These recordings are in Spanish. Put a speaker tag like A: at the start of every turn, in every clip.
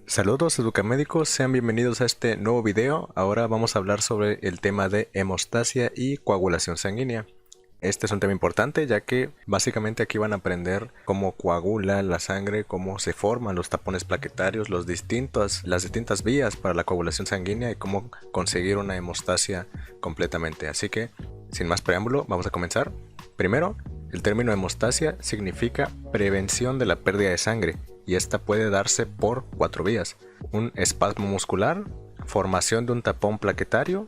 A: Saludos educamédicos, sean bienvenidos a este nuevo video. Ahora vamos a hablar sobre el tema de hemostasia y coagulación sanguínea. Este es un tema importante ya que básicamente aquí van a aprender cómo coagula la sangre, cómo se forman los tapones plaquetarios, las distintas vías para la coagulación sanguínea y cómo conseguir una hemostasia completamente. Así que, sin más preámbulo, vamos a comenzar. Primero, el término hemostasia significa prevención de la pérdida de sangre y esta puede darse por 4 vías: un espasmo muscular, formación de un tapón plaquetario,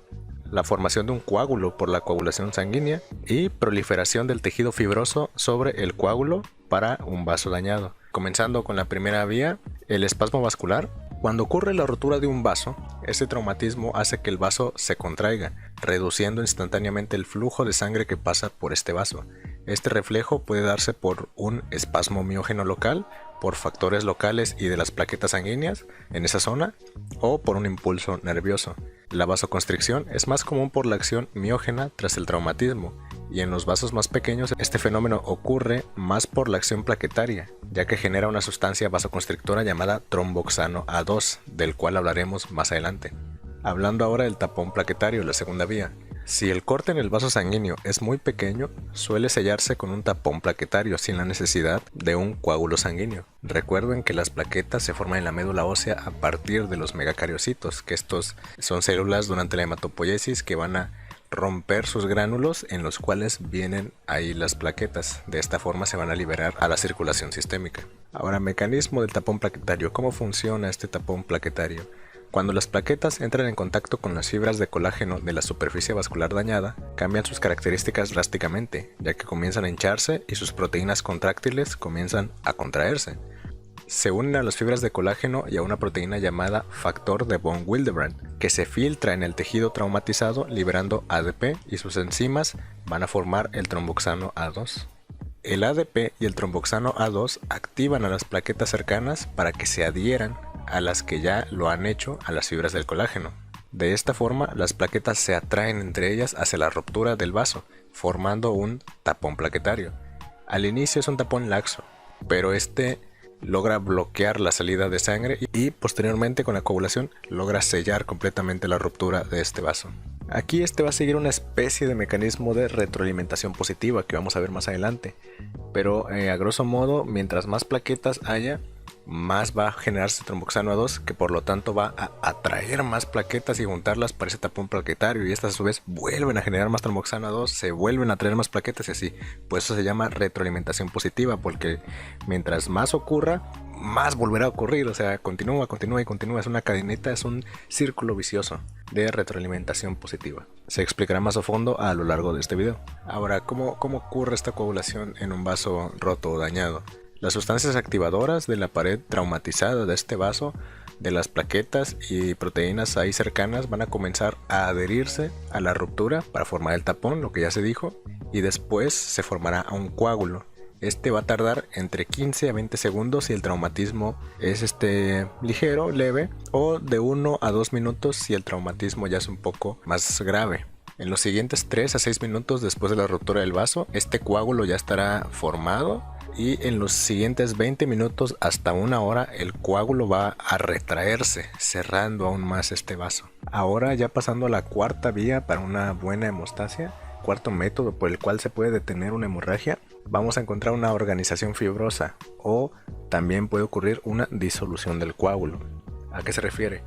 A: la formación de un coágulo por la coagulación sanguínea y proliferación del tejido fibroso sobre el coágulo para un vaso dañado. Comenzando con la primera vía, el espasmo vascular. Cuando ocurre la rotura de un vaso, este traumatismo hace que el vaso se contraiga, reduciendo instantáneamente el flujo de sangre que pasa por este vaso. Este reflejo puede darse por un espasmo miógeno local, por factores locales y de las plaquetas sanguíneas en esa zona, o por un impulso nervioso. La vasoconstricción es más común por la acción miógena tras el traumatismo, y en los vasos más pequeños este fenómeno ocurre más por la acción plaquetaria, ya que genera una sustancia vasoconstrictora llamada tromboxano A2, del cual hablaremos más adelante. Hablando ahora del tapón plaquetario, la segunda vía. Si el corte en el vaso sanguíneo es muy pequeño, suele sellarse con un tapón plaquetario sin la necesidad de un coágulo sanguíneo. Recuerden que las plaquetas se forman en la médula ósea a partir de los megacariocitos, que estos son células durante la hematopoiesis que van a romper sus gránulos en los cuales vienen ahí las plaquetas. De esta forma se van a liberar a la circulación sistémica. Ahora, mecanismo del tapón plaquetario. ¿Cómo funciona este tapón plaquetario? Cuando las plaquetas entran en contacto con las fibras de colágeno de la superficie vascular dañada, cambian sus características drásticamente, ya que comienzan a hincharse y sus proteínas contráctiles comienzan a contraerse. Se unen a las fibras de colágeno y a una proteína llamada factor de von Willebrand, que se filtra en el tejido traumatizado liberando ADP, y sus enzimas van a formar el tromboxano A2. El ADP y el tromboxano A2 activan a las plaquetas cercanas para que se adhieran a las que ya lo han hecho a las fibras del colágeno. De esta forma, las plaquetas se atraen entre ellas hacia la ruptura del vaso, formando un tapón plaquetario. Al inicio es un tapón laxo, pero este logra bloquear la salida de sangre y posteriormente con la coagulación logra sellar completamente la ruptura de este vaso. Aquí este va a seguir una especie de mecanismo de retroalimentación positiva que vamos a ver más adelante, pero a grosso modo, mientras más plaquetas haya, más va a generarse tromboxano A2, que por lo tanto va a atraer más plaquetas y juntarlas para ese tapón plaquetario, y estas a su vez vuelven a generar más tromboxano A2, se vuelven a atraer más plaquetas y así. Pues eso se llama retroalimentación positiva, porque mientras más ocurra, más volverá a ocurrir, o sea, continúa, es una cadeneta, es un círculo vicioso de retroalimentación positiva. Se explicará más a fondo a lo largo de este video. Ahora, ¿cómo ocurre esta coagulación en un vaso roto o dañado? Las sustancias activadoras de la pared traumatizada de este vaso, de las plaquetas y proteínas ahí cercanas, van a comenzar a adherirse a la ruptura para formar el tapón, lo que ya se dijo, y después se formará un coágulo. Este va a tardar entre 15 a 20 segundos si el traumatismo es ligero, leve, o de 1 a 2 minutos si el traumatismo ya es un poco más grave. En los siguientes 3 a 6 minutos después de la ruptura del vaso, este coágulo ya estará formado, y en los siguientes 20 minutos hasta 1 hora el coágulo va a retraerse, cerrando aún más este vaso. Ahora, ya pasando a la cuarta vía para una buena hemostasia, cuarto método por el cual se puede detener una hemorragia, vamos a encontrar una organización fibrosa, o también puede ocurrir una disolución del coágulo. ¿A qué se refiere?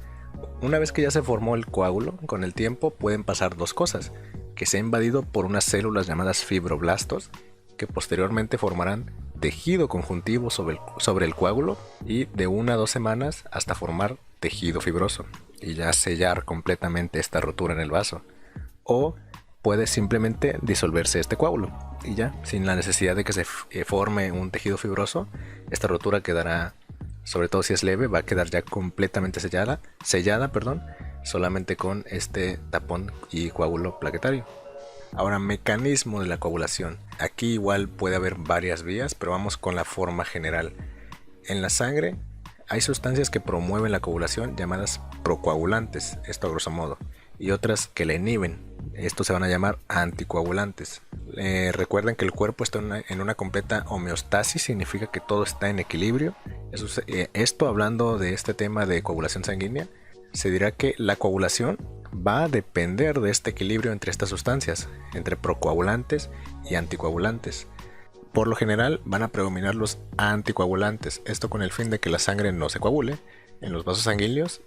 A: Una vez que ya se formó el coágulo, con el tiempo pueden pasar dos cosas: que sea invadido por unas células llamadas fibroblastos, que posteriormente formarán tejido conjuntivo sobre el coágulo, y de 1 a 2 semanas hasta formar tejido fibroso y ya sellar completamente esta rotura en el vaso. O puede simplemente disolverse este coágulo y ya, sin la necesidad de que se forme un tejido fibroso, esta rotura quedará, sobre todo si es leve, va a quedar ya completamente sellada, solamente con este tapón y coágulo plaquetario. Ahora, mecanismo de la coagulación. Aquí igual puede haber varias vías, pero vamos con la forma general. En la sangre hay sustancias que promueven la coagulación llamadas procoagulantes, esto a grosso modo, y otras que la inhiben. Estos se van a llamar anticoagulantes. Recuerden que el cuerpo está en una completa homeostasis, significa que todo está en equilibrio. Esto hablando de este tema de coagulación sanguínea, se dirá que la coagulación va a depender de este equilibrio entre estas sustancias, entre procoagulantes y anticoagulantes. Por lo general van a predominar los anticoagulantes, esto con el fin de que la sangre no se coagule en los vasos sanguíneos,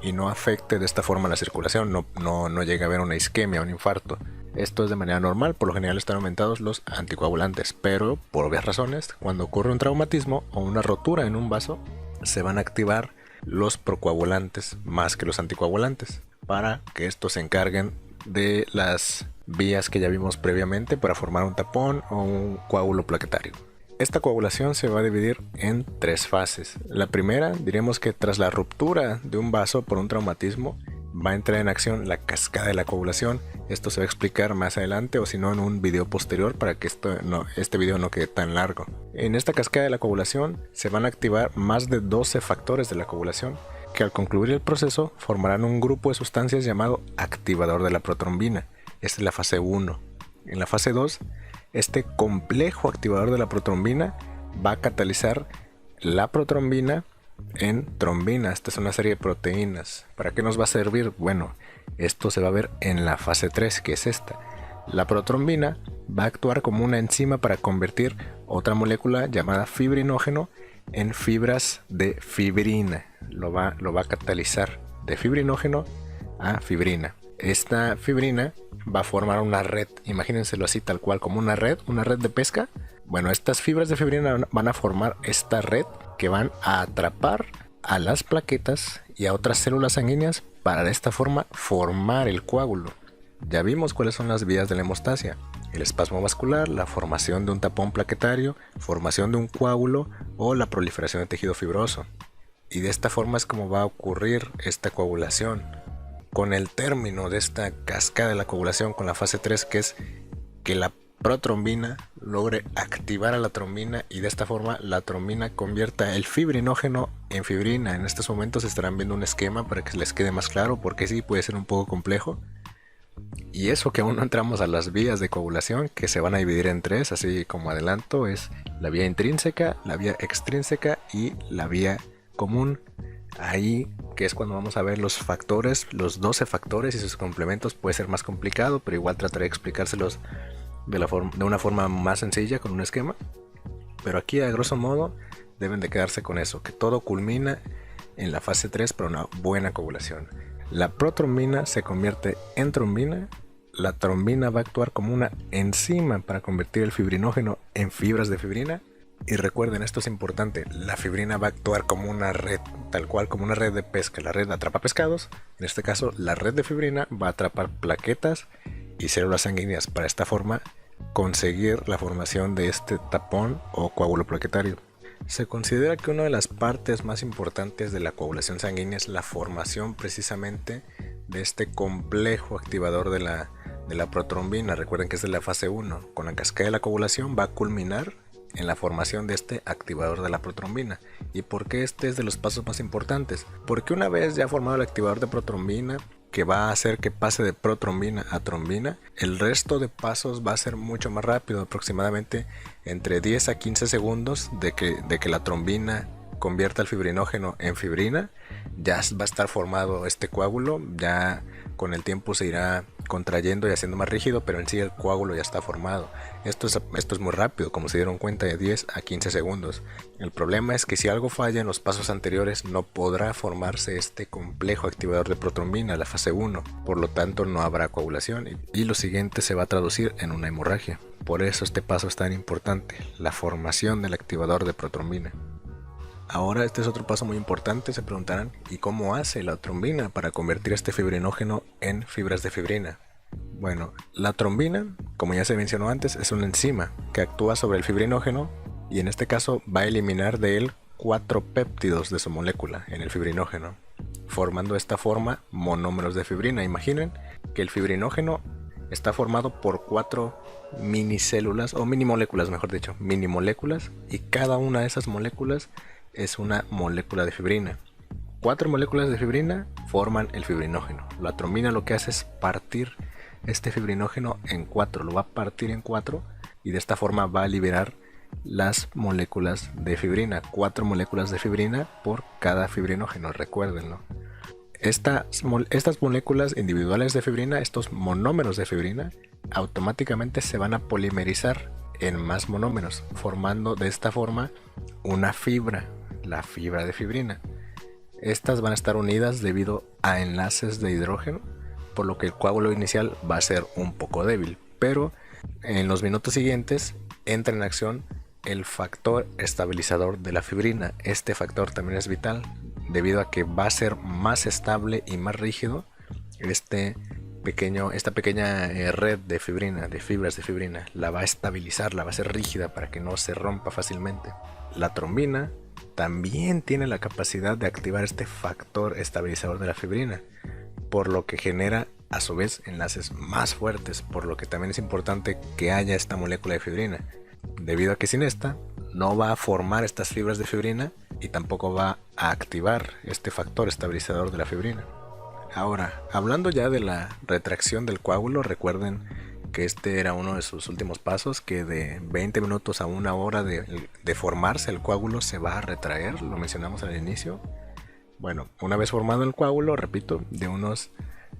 A: y no afecte de esta forma la circulación, no llegue a haber una isquemia, un infarto. Esto es de manera normal, por lo general están aumentados los anticoagulantes, pero por obvias razones, cuando ocurre un traumatismo o una rotura en un vaso, se van a activar los procoagulantes más que los anticoagulantes, para que estos se encarguen de las vías que ya vimos previamente para formar un tapón o un coágulo plaquetario. Esta coagulación se va a dividir en 3 fases. La primera, diremos que tras la ruptura de un vaso por un traumatismo, va a entrar en acción la cascada de la coagulación. Esto se va a explicar más adelante, o si no en un video posterior, para que este video no quede tan largo. En esta cascada de la coagulación se van a activar más de 12 factores de la coagulación, que al concluir el proceso formarán un grupo de sustancias llamado activador de la protrombina. Esta es la fase 1. En la fase 2, este complejo activador de la protrombina va a catalizar la protrombina en trombina. Esta es una serie de proteínas. ¿Para qué nos va a servir? Bueno, esto se va a ver en la fase 3, que es esta. La protrombina va a actuar como una enzima para convertir otra molécula llamada fibrinógeno en fibras de fibrina. Lo va a catalizar de fibrinógeno a fibrina. Esta fibrina va a formar una red, imagínenselo así tal cual, como una red de pesca. Bueno, estas fibras de fibrina van a formar esta red que van a atrapar a las plaquetas y a otras células sanguíneas para de esta forma formar el coágulo. Ya vimos cuáles son las vías de la hemostasia: el espasmo vascular, la formación de un tapón plaquetario, formación de un coágulo o la proliferación de tejido fibroso. Y de esta forma es como va a ocurrir esta coagulación. Con el término de esta cascada de la coagulación, con la fase 3, que es que la protrombina logre activar a la trombina y de esta forma la trombina convierta el fibrinógeno en fibrina. En estos momentos estarán viendo un esquema para que les quede más claro, porque sí puede ser un poco complejo. Y eso que aún no entramos a las vías de coagulación, que se van a dividir en 3, así como adelanto, es la vía intrínseca, la vía extrínseca y la vía común. Ahí, que es cuando vamos a ver los factores, los 12 factores y sus complementos. Puede ser más complicado, pero igual trataré de explicárselos de una forma más sencilla, con un esquema. Pero aquí, a grosso modo, deben de quedarse con eso, que todo culmina en la fase 3 para una buena coagulación. La protrombina se convierte en trombina. La trombina va a actuar como una enzima para convertir el fibrinógeno en fibras de fibrina. Y recuerden, esto es importante, la fibrina va a actuar como una red, tal cual como una red de pesca. La red atrapa pescados, en este caso la red de fibrina va a atrapar plaquetas y células sanguíneas, para esta forma conseguir la formación de este tapón o coágulo plaquetario. Se considera que una de las partes más importantes de la coagulación sanguínea es la formación precisamente de este complejo activador de la protrombina. Recuerden que es de la fase 1. Con la cascada de la coagulación va a culminar en la formación de este activador de la protrombina. ¿Y por qué este es de los pasos más importantes? Porque una vez ya formado el activador de protrombina, que va a hacer que pase de protrombina a trombina, el resto de pasos va a ser mucho más rápido, aproximadamente entre 10 a 15 segundos de que la trombina convierta el fibrinógeno en fibrina. Ya va a estar formado este coágulo, ya con el tiempo se irá contrayendo y haciendo más rígido, pero en sí el coágulo ya está formado. Esto es muy rápido, como se dieron cuenta, de 10 a 15 segundos. El problema es que si algo falla en los pasos anteriores, no podrá formarse este complejo activador de protrombina, la fase 1. Por lo tanto, no habrá coagulación y lo siguiente se va a traducir en una hemorragia. Por eso este paso es tan importante, la formación del activador de protrombina. Ahora este es otro paso muy importante. Se preguntarán, ¿y cómo hace la trombina para convertir este fibrinógeno en fibras de fibrina? Bueno, la trombina, como ya se mencionó antes, es una enzima que actúa sobre el fibrinógeno y en este caso va a eliminar de él 4 péptidos de su molécula en el fibrinógeno, formando de esta forma monómeros de fibrina. Imaginen que el fibrinógeno está formado por 4 minicélulas, o minimoléculas mejor dicho, minimoléculas, y cada una de esas moléculas es una molécula de fibrina. 4 moléculas de fibrina forman el fibrinógeno. La trombina lo que hace es partir este fibrinógeno en 4, lo va a partir en 4 y de esta forma va a liberar las moléculas de fibrina, 4 moléculas de fibrina por cada fibrinógeno, recuérdenlo. Estas moléculas individuales de fibrina, estos monómeros de fibrina, automáticamente se van a polimerizar en más monómeros, formando de esta forma una fibra, la fibra de fibrina. Estas van a estar unidas debido a enlaces de hidrógeno, por lo que el coágulo inicial va a ser un poco débil, pero en los minutos siguientes entra en acción el factor estabilizador de la fibrina. Este factor también es vital debido a que va a ser más estable y más rígido esta pequeña red de fibrina, de fibras de fibrina. La va a estabilizar, la va a hacer rígida para que no se rompa fácilmente. La trombina también tiene la capacidad de activar este factor estabilizador de la fibrina, por lo que genera a su vez enlaces más fuertes, por lo que también es importante que haya esta molécula de fibrina, debido a que sin esta no va a formar estas fibras de fibrina y tampoco va a activar este factor estabilizador de la fibrina. Ahora, hablando ya de la retracción del coágulo, recuerden que este era uno de sus últimos pasos, que de 20 minutos a 1 hora de formarse el coágulo se va a retraer, lo mencionamos al inicio. Bueno, una vez formado el coágulo, repito, de unos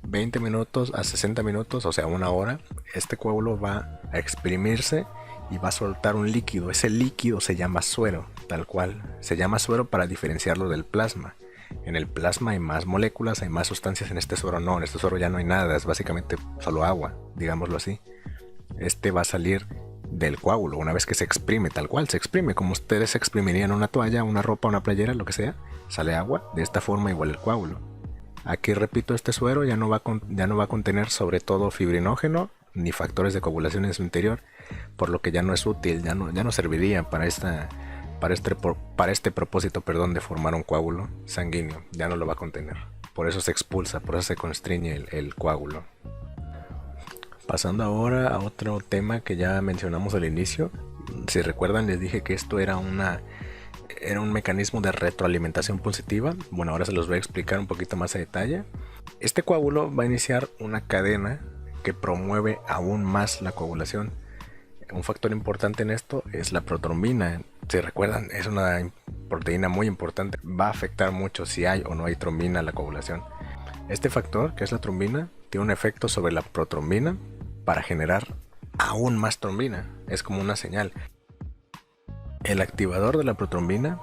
A: 20 minutos a 60 minutos, o sea 1 hora, este coágulo va a exprimirse y va a soltar un líquido. Ese líquido se llama suero, tal cual. Se llama suero para diferenciarlo del plasma. En el plasma hay más moléculas, hay más sustancias. En este suero no, en este suero ya no hay nada, es básicamente solo agua, digámoslo así. Este va a salir del coágulo una vez que se exprime, tal cual se exprime, como ustedes exprimirían una toalla, una ropa, una playera, lo que sea. Sale agua, de esta forma igual el coágulo. Aquí repito, este suero ya no va a contener sobre todo fibrinógeno ni factores de coagulación en su interior, por lo que ya no es útil, ya no serviría para este propósito, de formar un coágulo sanguíneo. Ya no lo va a contener, por eso se expulsa, por eso se constriñe el coágulo. Pasando ahora a otro tema que ya mencionamos al inicio. Si recuerdan, les dije que esto era un mecanismo de retroalimentación positiva. Bueno, ahora se los voy a explicar un poquito más a detalle. Este coágulo va a iniciar una cadena que promueve aún más la coagulación. Un factor importante en esto es la protrombina. Si recuerdan, es una proteína muy importante. Va a afectar mucho si hay o no hay trombina en la coagulación. Este factor, que es la trombina, tiene un efecto sobre la protrombina para generar aún más trombina. Es como una señal. El activador de la protrombina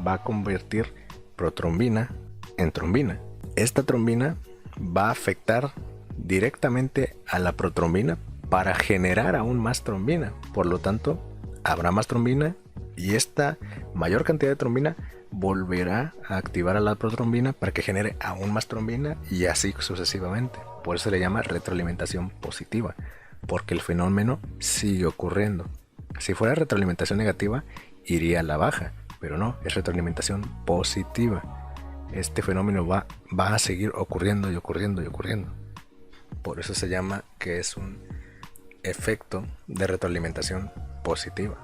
A: va a convertir protrombina en trombina. Esta trombina va a afectar directamente a la protrombina para generar aún más trombina. Por lo tanto, habrá más trombina y esta mayor cantidad de trombina volverá a activar a la protrombina para que genere aún más trombina y así sucesivamente. Por eso se le llama retroalimentación positiva, porque el fenómeno sigue ocurriendo. Si fuera retroalimentación negativa, iría a la baja, pero no, es retroalimentación positiva. Este fenómeno va a seguir ocurriendo y ocurriendo y ocurriendo. Por eso se llama que es un efecto de retroalimentación positiva.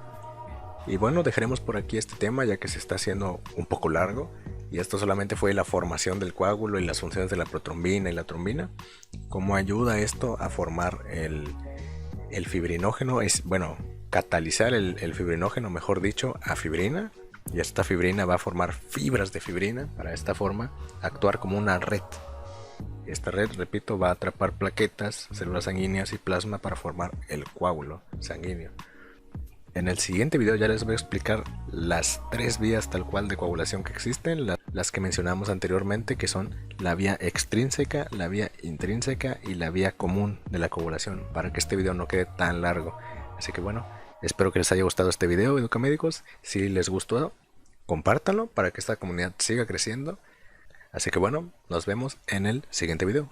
A: Y bueno, dejaremos por aquí este tema ya que se está haciendo un poco largo. Y esto solamente fue la formación del coágulo y las funciones de la protrombina y la trombina. ¿Cómo ayuda esto a formar el fibrinógeno? Catalizar el fibrinógeno, mejor dicho, a fibrina. Y esta fibrina va a formar fibras de fibrina para de esta forma actuar como una red. Esta red, repito, va a atrapar plaquetas, células sanguíneas y plasma para formar el coágulo sanguíneo. En el siguiente video ya les voy a explicar las 3 vías tal cual de coagulación que existen, las que mencionamos anteriormente, que son la vía extrínseca, la vía intrínseca y la vía común de la coagulación, para que este video no quede tan largo. Así que bueno, espero que les haya gustado este video, Educamédicos. Si les gustó, compártanlo para que esta comunidad siga creciendo. Así que bueno, nos vemos en el siguiente video.